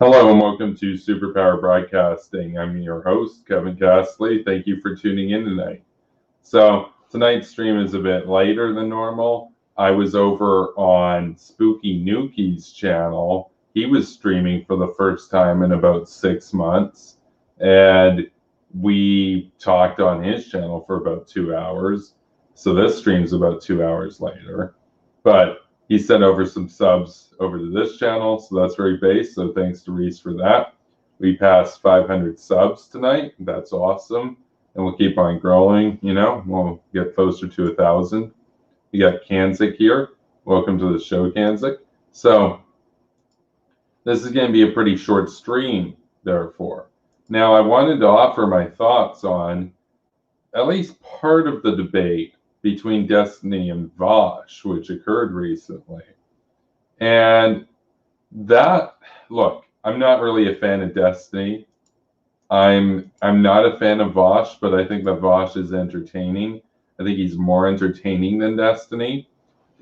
Hello and welcome to Superpower Broadcasting. I'm your host, Kevin Castley. Thank you for tuning in tonight. So, tonight's stream is a bit later than normal. I was over on Spooky Nuki's channel. He was streaming for the first time in about 6 months, and we talked on his channel for about 2 hours. So, this stream's about 2 hours later. But he sent over some subs over to this channel, so that's very base. So thanks to Reese for that. We passed 500 subs tonight. That's awesome, and we'll keep on growing. We'll get closer to 1,000. We got Kanzik here. Welcome to the show, Kanzik. So this is going to be a pretty short stream, therefore. Now I wanted to offer my thoughts on at least part of the debate between Destiny and Vaush, which occurred recently. And that, look, I'm not really a fan of Destiny. I'm not a fan of Vaush, but I think that Vaush is entertaining. I think he's more entertaining than Destiny,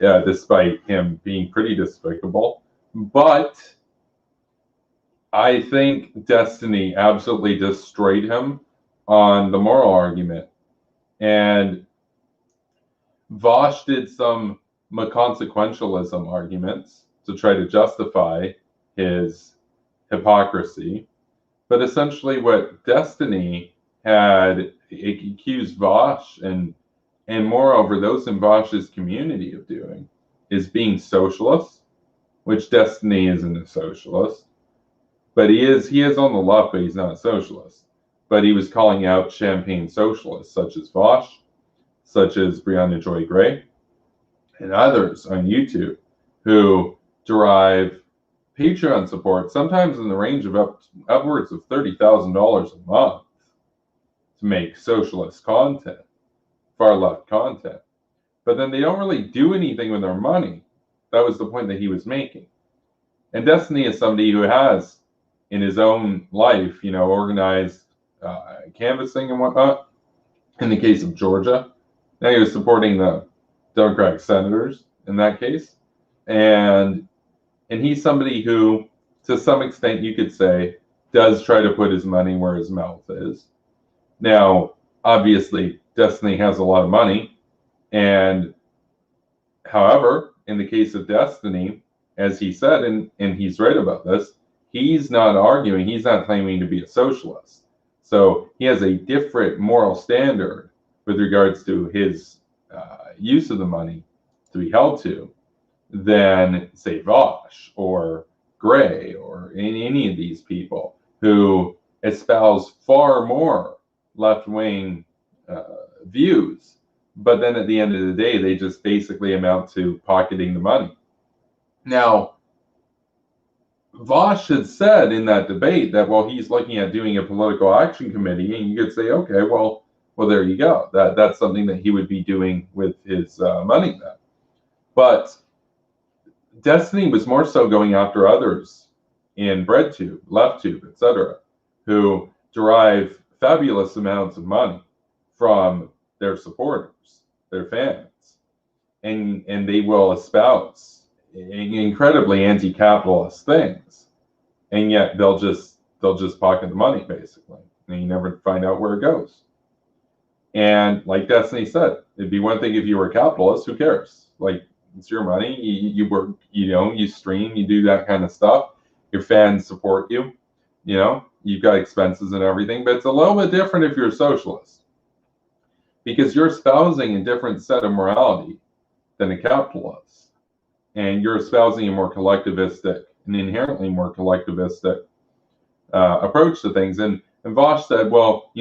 despite him being pretty despicable. But I think Destiny absolutely destroyed him on the moral argument. And Vaush did some consequentialism arguments to try to justify his hypocrisy. But essentially what Destiny had accused Vaush and moreover those in Vaush's community of doing is being socialist, which Destiny isn't a socialist. But he is on the left, but he's not a socialist. But he was calling out champagne socialists such as Vaush, such as Brianna Joy Gray, and others on YouTube who derive Patreon support, sometimes in the range of upwards of $30,000 a month, to make socialist content, far left content. But then they don't really do anything with their money. That was the point that he was making. And Destiny is somebody who has, in his own life, organized canvassing and whatnot. In the case of Georgia, now he was supporting the Democratic senators in that case. And he's somebody who, to some extent, you could say, does try to put his money where his mouth is. Now, obviously, Destiny has a lot of money. And however, in the case of Destiny, as he said, and he's right about this, he's not arguing, he's not claiming to be a socialist. So he has a different moral standard with regards to his use of the money to be held to than, say, Vaush or Gray or any of these people who espouse far more left-wing views. But then at the end of the day, they just basically amount to pocketing the money. Now, Vaush had said in that debate that, well, he's looking at doing a political action committee, and you could say, okay, well, there you go. That's something that he would be doing with his money then. But Destiny was more so going after others in BreadTube, LeftTube, etc., who derive fabulous amounts of money from their supporters, their fans, and they will espouse incredibly anti-capitalist things, and yet they'll just pocket the money basically, and you never find out where it goes. And like Destiny said, it'd be one thing if you were a capitalist. Who cares? Like, it's your money. You work. You stream. You do that kind of stuff. Your fans support you. You've got expenses and everything. But it's a little bit different if you're a socialist, because you're espousing a different set of morality than a capitalist, and you're espousing a more collectivistic, an inherently more collectivistic approach to things. And Vaush said, well,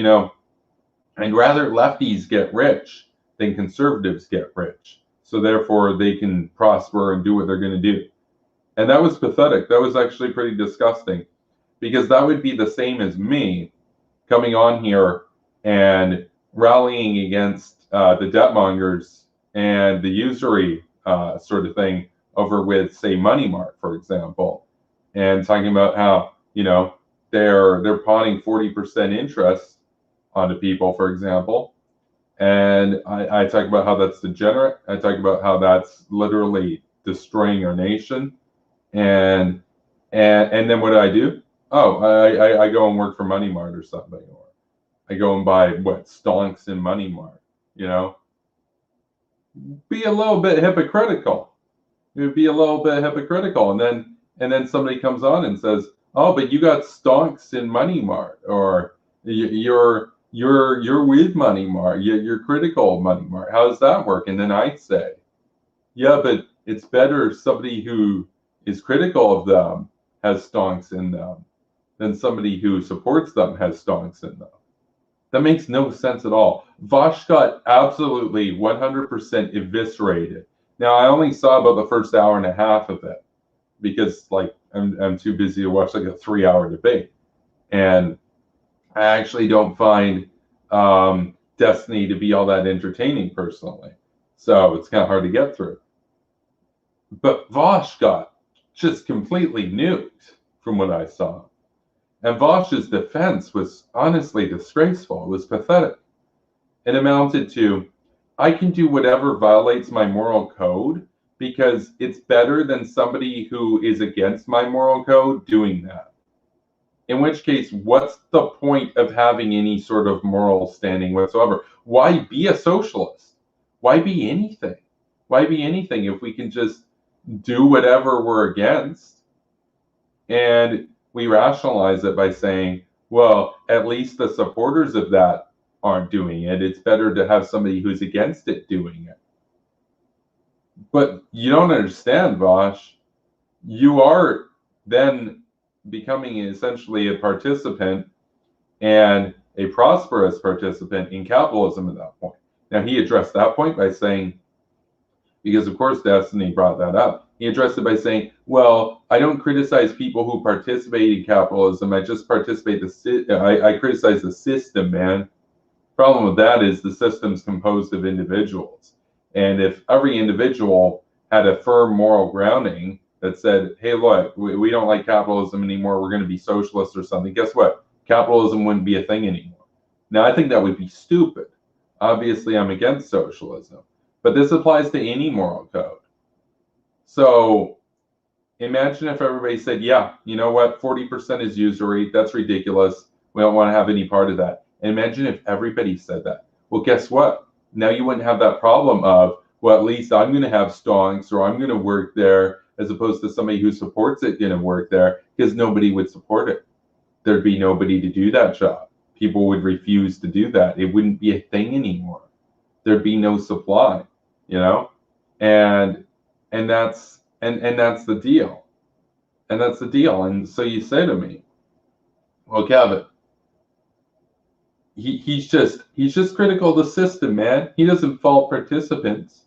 I'd rather lefties get rich than conservatives get rich, so therefore they can prosper and do what they're going to do. And that was pathetic. That was actually pretty disgusting, because that would be the same as me coming on here and rallying against the debt mongers and the usury sort of thing over with, say, Money Mart, for example, and talking about how they're pawning 40% interest onto people, for example. And I talk about how that's degenerate. I talk about how that's literally destroying our nation. And And then what do? Oh, I go and work for Money Mart or something, or I go and buy stonks in Money Mart. You know, be a little bit hypocritical. It would be a little bit hypocritical, and then somebody comes on and says, "Oh, but you got stonks in Money Mart," or "You're with Money Mart. You're critical of Money Mart. How does that work?" And then I say, "Yeah, but it's better somebody who is critical of them has stonks in them than somebody who supports them has stonks in them." That makes no sense at all. Vaushs got absolutely 100% eviscerated. Now, I only saw about the first hour and a half of it because, like, I'm too busy to watch like a 3-hour debate, and I actually don't find Destiny to be all that entertaining personally. So it's kind of hard to get through. But Vaushs got just completely nuked from what I saw. And Vaush's defense was honestly disgraceful. It was pathetic. It amounted to, I can do whatever violates my moral code because it's better than somebody who is against my moral code doing that. In which case, what's the point of having any sort of moral standing whatsoever? Why be a socialist? Why be anything? Why be anything if we can just do whatever we're against? And we rationalize it by saying, well, at least the supporters of that aren't doing it. It's better to have somebody who's against it doing it. But you don't understand, Vaushs. You are then becoming essentially a participant and a prosperous participant in capitalism at that point. Now, he addressed that point by saying, because of course Destiny brought that up, he addressed it by saying, well, I don't criticize people who participate in capitalism. I just I criticize the system, man. Problem with that is the system's composed of individuals. And if every individual had a firm moral grounding that said, hey, look, we don't like capitalism anymore, we're going to be socialists or something, guess what? Capitalism wouldn't be a thing anymore. Now, I think that would be stupid. Obviously, I'm against socialism. But this applies to any moral code. So imagine if everybody said, yeah, you know what, 40% is usury. That's ridiculous. We don't want to have any part of that. And imagine if everybody said that. Well, guess what? Now you wouldn't have that problem of, well, at least I'm going to have stonks or I'm going to work there, as opposed to somebody who supports it going to work there, because nobody would support it. There'd be nobody to do that job. People would refuse to do that. It wouldn't be a thing anymore. There'd be no supply, you know? And that's the deal. And that's the deal. And so you say to me, well, Kevin, he's just critical of the system, man. He doesn't fault participants.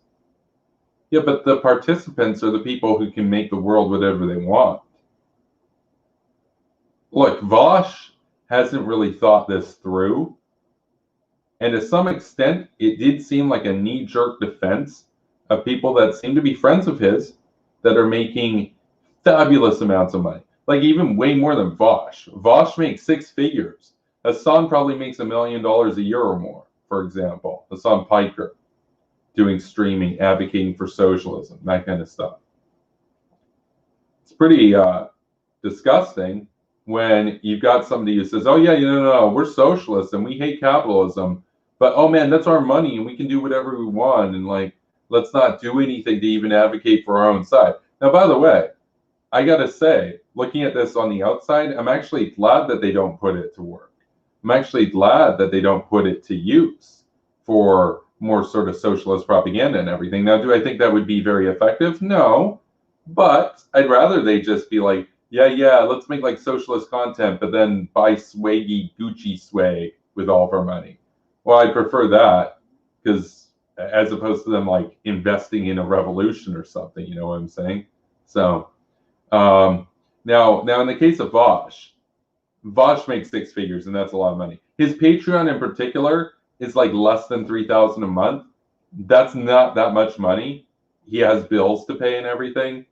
Yeah, but the participants are the people who can make the world whatever they want. Look, Vaushs hasn't really thought this through. And to some extent, it did seem like a knee-jerk defense of people that seem to be friends of his that are making fabulous amounts of money. Like even way more than Vaushs. Vaushs makes 6 figures. Hassan probably makes $1 million a year or more, for example. Hassan Piker, doing streaming, advocating for socialism, that kind of stuff. It's pretty disgusting when you've got somebody who says, oh yeah, no, we're socialists and we hate capitalism, but oh man, that's our money and we can do whatever we want, and like, let's not do anything to even advocate for our own side. Now, by the way, I gotta say, looking at this on the outside, I'm actually glad that they don't put it to work. I'm actually glad that they don't put it to use for more sort of socialist propaganda and everything. Now, do I think that would be very effective? No, but I'd rather they just be like, yeah, let's make like socialist content, but then buy swaggy Gucci swag with all of our money. Well, I prefer that, because as opposed to them like investing in a revolution or something, you know what I'm saying? So now in the case of Vaushs makes 6 figures, and that's a lot of money. His Patreon in particular is like less than $3,000 a month. That's not that much money. He has bills to pay and everything.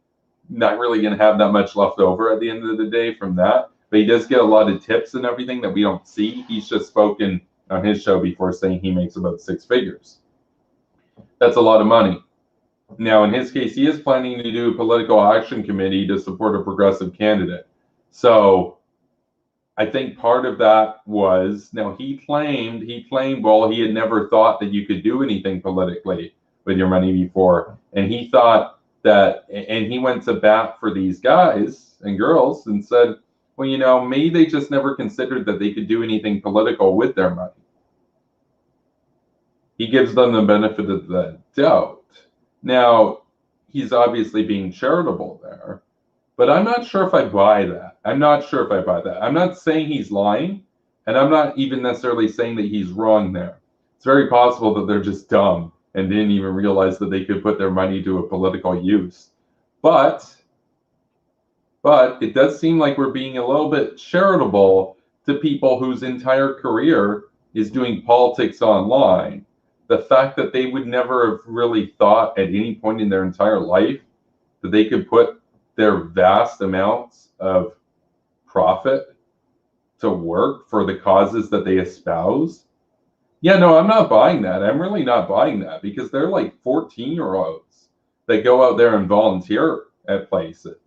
Not really going to have that much left over at the end of the day from that. But he does get a lot of tips and everything that we don't see. He's just spoken on his show before saying he makes about 6 figures. That's a lot of money. Now, in his case, he is planning to do a political action committee to support a progressive candidate. So I think part of that was, now he claimed, well, he had never thought that you could do anything politically with your money before. And he thought that, and he went to bat for these guys and girls and said, well, you know, maybe they just never considered that they could do anything political with their money. He gives them the benefit of the doubt. Now, he's obviously being charitable there, but I'm not sure if I buy that. I'm not saying he's lying, and I'm not even necessarily saying that he's wrong there. It's very possible that they're just dumb and didn't even realize that they could put their money to a political use. But it does seem like we're being a little bit charitable to people whose entire career is doing politics online. The fact that they would never have really thought at any point in their entire life that they could put their vast amounts of profit to work for the causes that they espouse. Yeah, no, I'm not buying that. I'm really not buying that, because they're like 14-year-olds that go out there and volunteer at places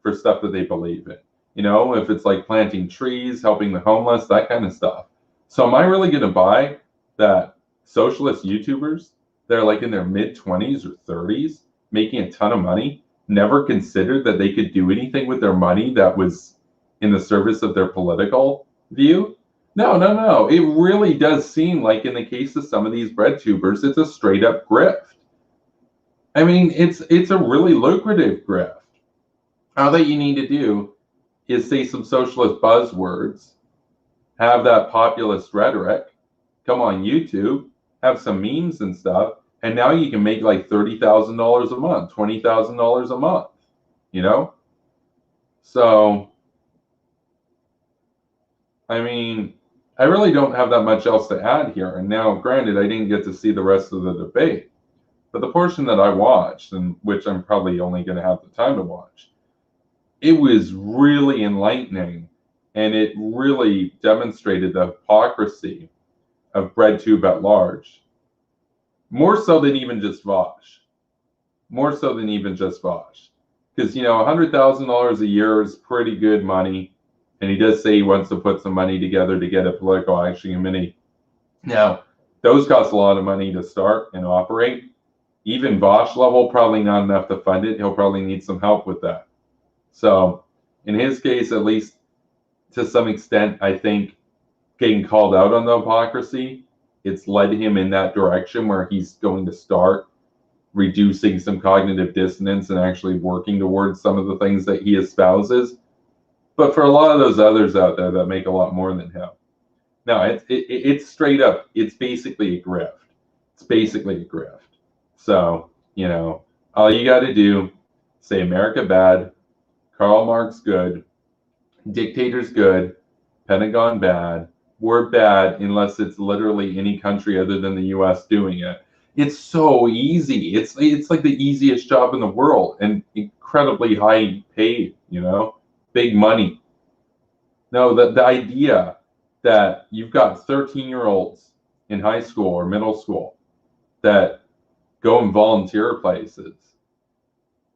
for stuff that they believe in. You know, if it's like planting trees, helping the homeless, that kind of stuff. So am I really going to buy that socialist YouTubers that are like in their mid-20s or 30s making a ton of money never considered that they could do anything with their money that was in the service of their political view? No. It really does seem like, in the case of some of these bread tubers, it's a straight up grift. I mean, it's a really lucrative grift. All that you need to do is say some socialist buzzwords, have that populist rhetoric, come on YouTube, have some memes and stuff, and now you can make like $30,000 a month, $20,000 a month, you know? So, I mean, I really don't have that much else to add here. And now, granted, I didn't get to see the rest of the debate, but the portion that I watched, and which I'm probably only going to have the time to watch, it was really enlightening, and it really demonstrated the hypocrisy of BreadTube at large. More so than even just Vaush. More so than even just Vaush. Because, you know, $100,000 a year is pretty good money. And he does say he wants to put some money together to get a political action committee. Now, those cost a lot of money to start and operate. Even Vaush level, probably not enough to fund it. He'll probably need some help with that. So, in his case, at least to some extent, I think getting called out on the hypocrisy, it's led him in that direction where he's going to start reducing some cognitive dissonance and actually working towards some of the things that he espouses. But for a lot of those others out there that make a lot more than him, no, it's straight up, it's basically a grift. It's basically a grift. So, you know, all you got to do, say America bad, Karl Marx good, dictators good, Pentagon bad, we're bad unless it's literally any country other than the US doing it. It's so easy. It's like the easiest job in the world, and incredibly high paid, you know, big money. No, the idea that you've got 13-year-olds in high school or middle school that go and volunteer places,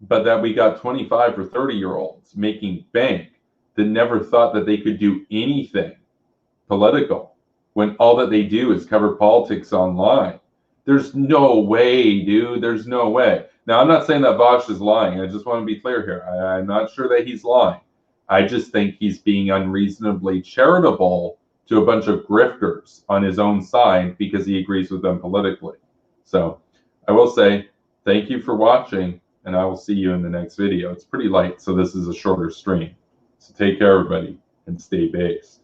but that we got 25 or 30-year-olds making bank that never thought that they could do anything political when all that they do is cover politics online. There's no way, dude. There's no way. Now, I'm not saying that Vaush is lying. I just want to be clear here. I'm not sure that he's lying. I just think he's being unreasonably charitable to a bunch of grifters on his own side because he agrees with them politically. So I will say thank you for watching, and I will see you in the next video. It's pretty light, so this is a shorter stream. So take care, everybody, and stay based.